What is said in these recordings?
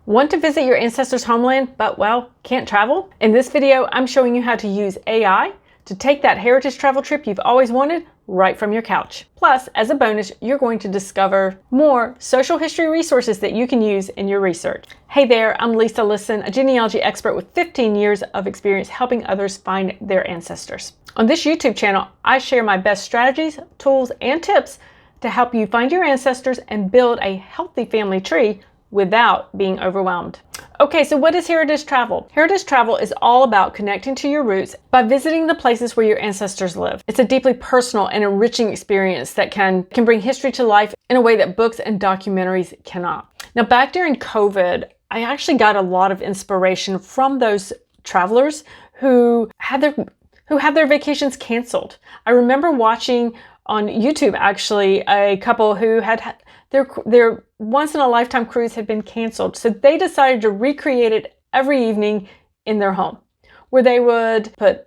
Want to visit your ancestors' homeland, but well, can't travel? In this video, I'm showing you how to use AI to take that heritage travel trip you've always wanted right from your couch. Plus, as a bonus, you're going to discover more social history resources that you can use in your research. Hey there, I'm Lisa Lisson, a genealogy expert with 15 years of experience helping others find their ancestors. On this YouTube channel, I share my best strategies, tools, and tips to help you find your ancestors and build a healthy family tree without being overwhelmed. Okay, so what is heritage travel? Heritage travel is all about connecting to your roots by visiting the places where your ancestors live. It's a deeply personal and enriching experience that can bring history to life in a way that books and documentaries cannot. Now, back during COVID, I actually got a lot of inspiration from those travelers who had their vacations canceled. I remember watching on YouTube actually a couple who had their once-in-a-lifetime cruise had been canceled. So they decided to recreate it every evening in their home, where they would put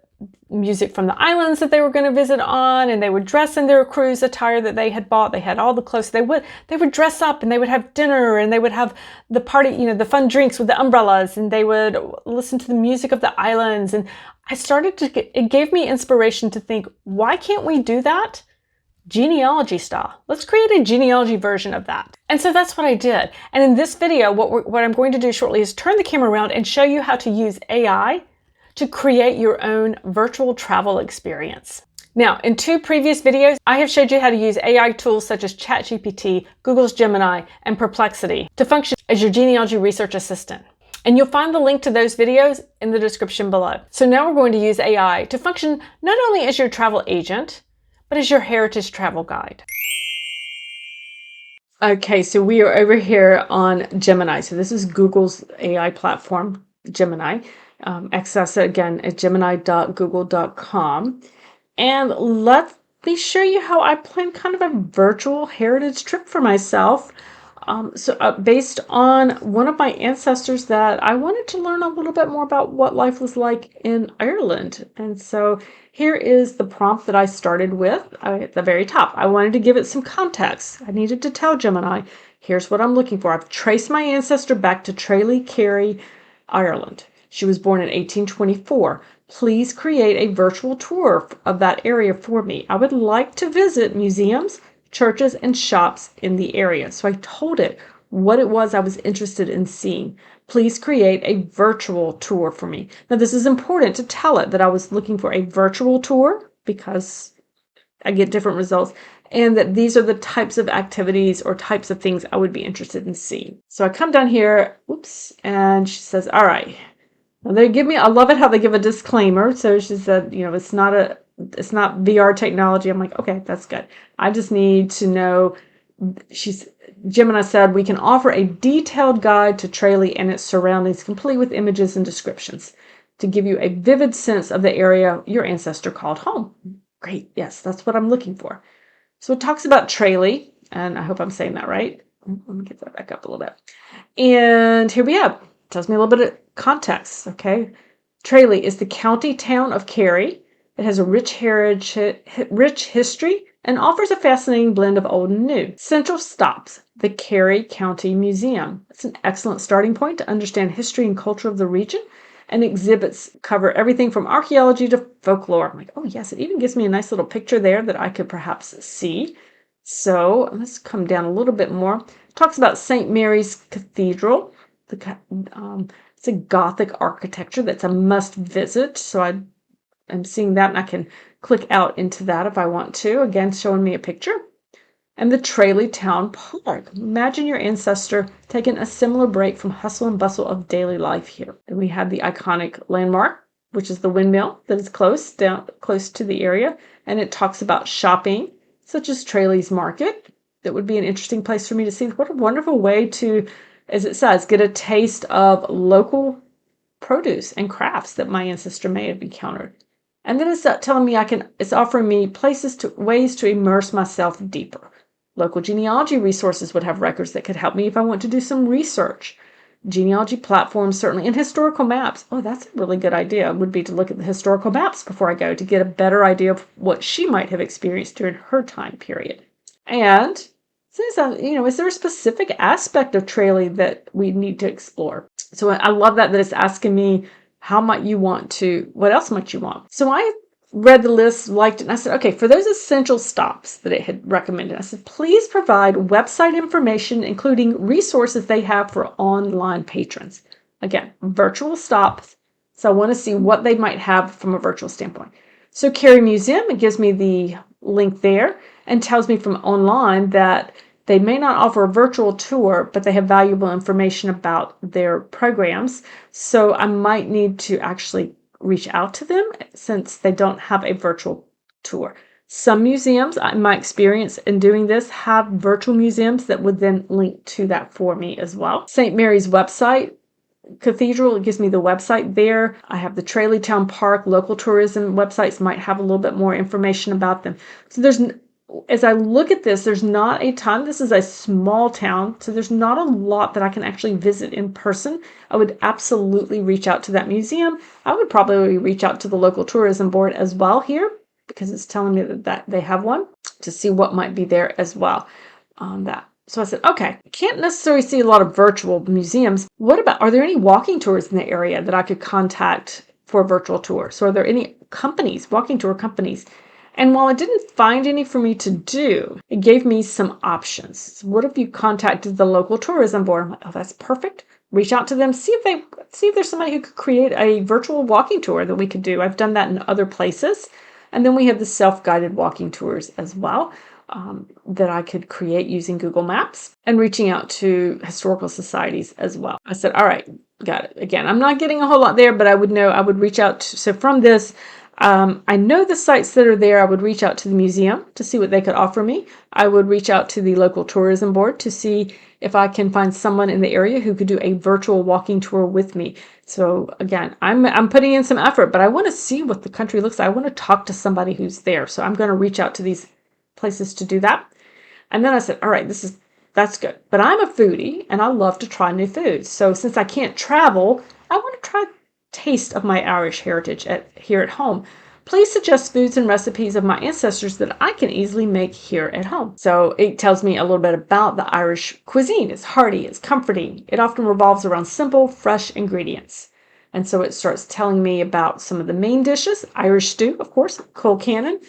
music from the islands that they were going to visit on, and they would dress in their cruise attire that they had bought. They had all the clothes. They would dress up, and they would have dinner, and they would have the party, the fun drinks with the umbrellas, and they would listen to the music of the islands. And it gave me inspiration to think, why can't we do that genealogy style? Let's create a genealogy version of that. And so that's what I did. And in this video, what I'm going to do shortly is turn the camera around and show you how to use AI to create your own virtual travel experience. Now, in 2 previous videos, I have showed you how to use AI tools such as ChatGPT, Google's Gemini, and Perplexity to function as your genealogy research assistant. And you'll find the link to those videos in the description below. So now we're going to use AI to function not only as your travel agent, but as your heritage travel guide. Okay, so we are over here on Gemini. So this is Google's AI platform, Gemini. Access it again at gemini.google.com. And let me show you how I plan kind of a virtual heritage trip for myself. Based on one of my ancestors that I wanted to learn a little bit more about what life was like in Ireland. And so here is the prompt that I started with at the very top. I wanted to give it some context. I needed to tell Gemini, here's what I'm looking for. I've traced my ancestor back to Tralee, Kerry, Ireland. She was born in 1824. Please create a virtual tour of that area for me. I would like to visit museums, churches, and shops in the area. So I told it what it was I was interested in seeing. Please create a virtual tour for me. Now, this is important to tell it that I was looking for a virtual tour because I get different results, and that these are the types of activities or types of things I would be interested in seeing. So I come down here, and she says, all right. Now I love it how they give a disclaimer. So she said, it's not VR technology. I'm like, okay, that's good. I just need to know. Gemini said, we can offer a detailed guide to Tralee and its surroundings, complete with images and descriptions to give you a vivid sense of the area your ancestor called home. Great. Yes, that's what I'm looking for. So it talks about Tralee, and I hope I'm saying that right. Let me get that back up a little bit. And here we have, tells me a little bit of context. Okay. Tralee is the county town of Kerry. It has a rich history and offers a fascinating blend of old and new. Central stops, the Kerry County Museum. It's an excellent starting point to understand history and culture of the region, and exhibits cover everything from archaeology to folklore. I'm like, oh yes, it even gives me a nice little picture there that I could perhaps see. So let's come down a little bit more. It talks about St. Mary's Cathedral. It's a Gothic architecture that's a must visit. So I'm seeing that, and I can click out into that if I want to. Again, showing me a picture. And the Tralee Town Park. Imagine your ancestor taking a similar break from hustle and bustle of daily life here. And we have the iconic landmark, which is the windmill that is close to the area. And it talks about shopping, such as Tralee's Market. That would be an interesting place for me to see. What a wonderful way to, as it says, get a taste of local produce and crafts that my ancestor may have encountered. And then it's telling me it's offering me ways to immerse myself deeper. Local genealogy resources would have records that could help me if I want to do some research. Genealogy platforms, certainly, and historical maps. Oh, that's a really good idea, would be to look at the historical maps before I go to get a better idea of what she might have experienced during her time period. And So, is there a specific aspect of trailing that we need to explore? So I love that it's asking me what else might you want? So I read the list, liked it, and I said, okay, for those essential stops that it had recommended, I said, please provide website information, including resources they have for online patrons. Again, virtual stops. So I want to see what they might have from a virtual standpoint. So Cary Museum, it gives me the link there and tells me from online that they may not offer a virtual tour, but they have valuable information about their programs. So I might need to actually reach out to them since they don't have a virtual tour. Some museums, in my experience in doing this, have virtual museums that would then link to that for me as well. St. Mary's website, Cathedral, it gives me the website there. I have the Tralee Town Park, local tourism websites might have a little bit more information about them. So as I look at this, there's not a ton. This is a small town, so there's not a lot that I can actually visit in person. I would absolutely reach out to that museum. I would probably reach out to the local tourism board as well here, because it's telling me that they have one, to see what might be there as well on that. So I said, okay, can't necessarily see a lot of virtual museums. Are there any walking tours in the area that I could contact for a virtual tour? So are there any walking tour companies? And while I didn't find any for me to do, it gave me some options. So what if you contacted the local tourism board? I'm like, oh, that's perfect. Reach out to them, see if there's somebody who could create a virtual walking tour that we could do. I've done that in other places. And then we have the self-guided walking tours as well that I could create using Google Maps, and reaching out to historical societies as well. I said, all right, got it. Again, I'm not getting a whole lot there, but I would reach out. So from this, I know the sites that are there. I would reach out to the museum to see what they could offer me. I would reach out to the local tourism board to see if I can find someone in the area who could do a virtual walking tour with me. So again, I'm putting in some effort, but I want to see what the country looks like. I want to talk to somebody who's there. So I'm going to reach out to these places to do that. And then I said, all right, that's good. But I'm a foodie and I love to try new foods. So since I can't travel, I want to try taste of my Irish heritage here at home. Please suggest foods and recipes of my ancestors that I can easily make here at home. So it tells me a little bit about the Irish cuisine. It's hearty, it's comforting. It often revolves around simple, fresh ingredients. And so it starts telling me about some of the main dishes: Irish stew, of course, colcannon,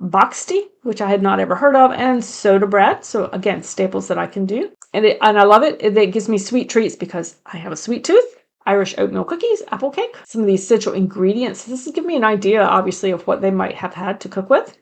boxty, which I had not ever heard of, and soda bread. So again, staples that I can do. And I love it. It gives me sweet treats because I have a sweet tooth. Irish oatmeal cookies, apple cake, some of the essential ingredients. This is giving me an idea, obviously, of what they might have had to cook with.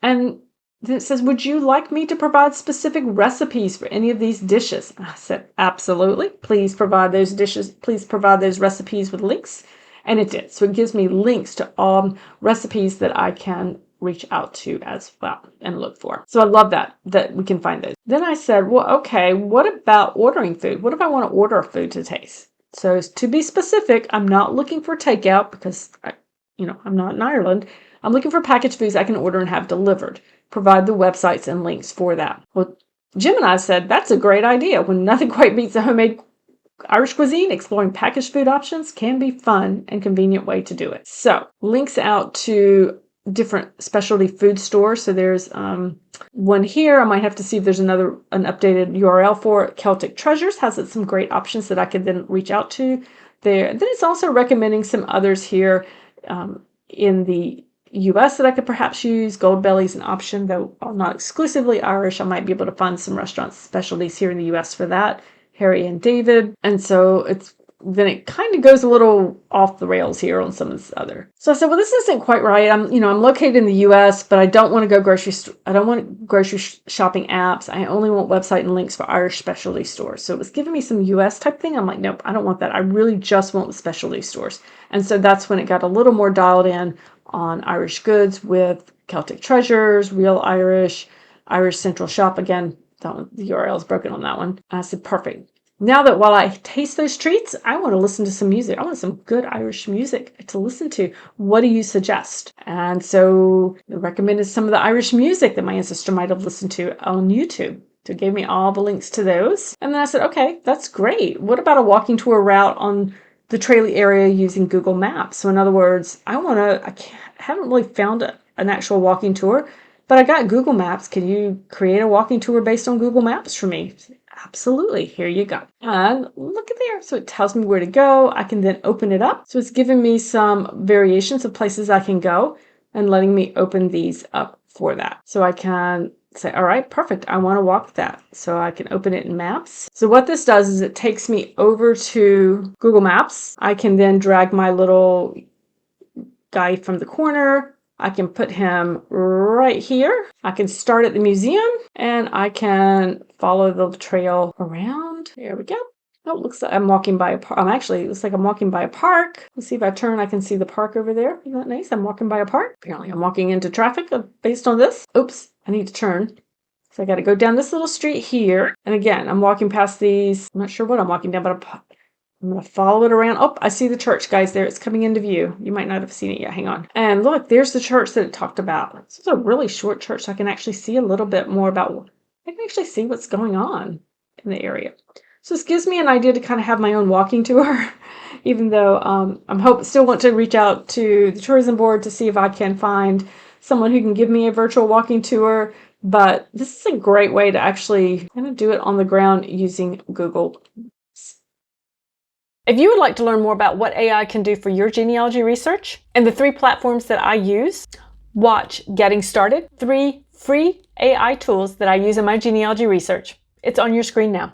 And then it says, would you like me to provide specific recipes for any of these dishes? And I said, absolutely. Please provide those dishes. Please provide those recipes with links. And it did. So it gives me links to all recipes that I can reach out to as well and look for. So I love that we can find those. Then I said, well, okay, what about ordering food? What if I want to order food to taste? So to be specific, I'm not looking for takeout because I'm not in Ireland. I'm looking for packaged foods I can order and have delivered. Provide the websites and links for that. Well, Jim and I said, that's a great idea. When nothing quite beats a homemade Irish cuisine, exploring packaged food options can be fun and convenient way to do it. So links out to different specialty food stores. So there's one here. I might have to see if there's an updated URL for it. Celtic Treasures has some great options that I could then reach out to there. And then it's also recommending some others here in the US that I could perhaps use. Goldbelly's an option, though not exclusively Irish. I might be able to find some restaurant specialties here in the US for that. Harry and David. And so then it kind of goes a little off the rails here on some of this other. So I said, well, this isn't quite right. I'm located in the US, but I don't want to go I don't want grocery shopping apps. I only want website and links for Irish specialty stores. So it was giving me some US type thing. I'm like, nope, I don't want that. I really just want the specialty stores. And so that's when it got a little more dialed in on Irish goods with Celtic Treasures, Real Irish, Irish Central Shop. Again, the URL is broken on that one. I said, perfect. Now that while I taste those treats, I want to listen to some music. I want some good Irish music to listen to. What do you suggest? And so they recommended some of the Irish music that my ancestor might have listened to on YouTube. So it gave me all the links to those. And then I said, okay, that's great. What about a walking tour route on the Tralee area using Google Maps? So in other words, I haven't really found an actual walking tour but I got Google Maps. Can you create a walking tour based on Google Maps for me? Absolutely. Here you go. And look at there. So it tells me where to go. I can then open it up. So it's giving me some variations of places I can go and letting me open these up for that. So I can say, all right, perfect. I want to walk that. So I can open it in Maps. So what this does is it takes me over to Google Maps. I can then drag my little guy from the corner. I can put him right here. I can start at the museum and I can follow the trail around. There we go. Oh, it looks like I'm walking by a park. It looks like I'm walking by a park. Let's see if I turn, I can see the park over there. Isn't that nice? I'm walking by a park. Apparently I'm walking into traffic based on this. Oops, I need to turn. So I got to go down this little street here. And again, I'm walking past these. I'm not sure what I'm walking down, but I'm going to follow it around. Oh, I see the church, guys, there. It's coming into view. You might not have seen it yet. Hang on. And look, there's the church that it talked about. This is a really short church, so I can actually see a little bit more about, I can actually see what's going on in the area. So this gives me an idea to kind of have my own walking tour, even though I'm still want to reach out to the tourism board to see if I can find someone who can give me a virtual walking tour. But this is a great way to actually kind of do it on the ground using Google. If you would like to learn more about what AI can do for your genealogy research and the 3 platforms that I use, watch Getting Started, 3 free AI tools that I use in my genealogy research. It's on your screen now.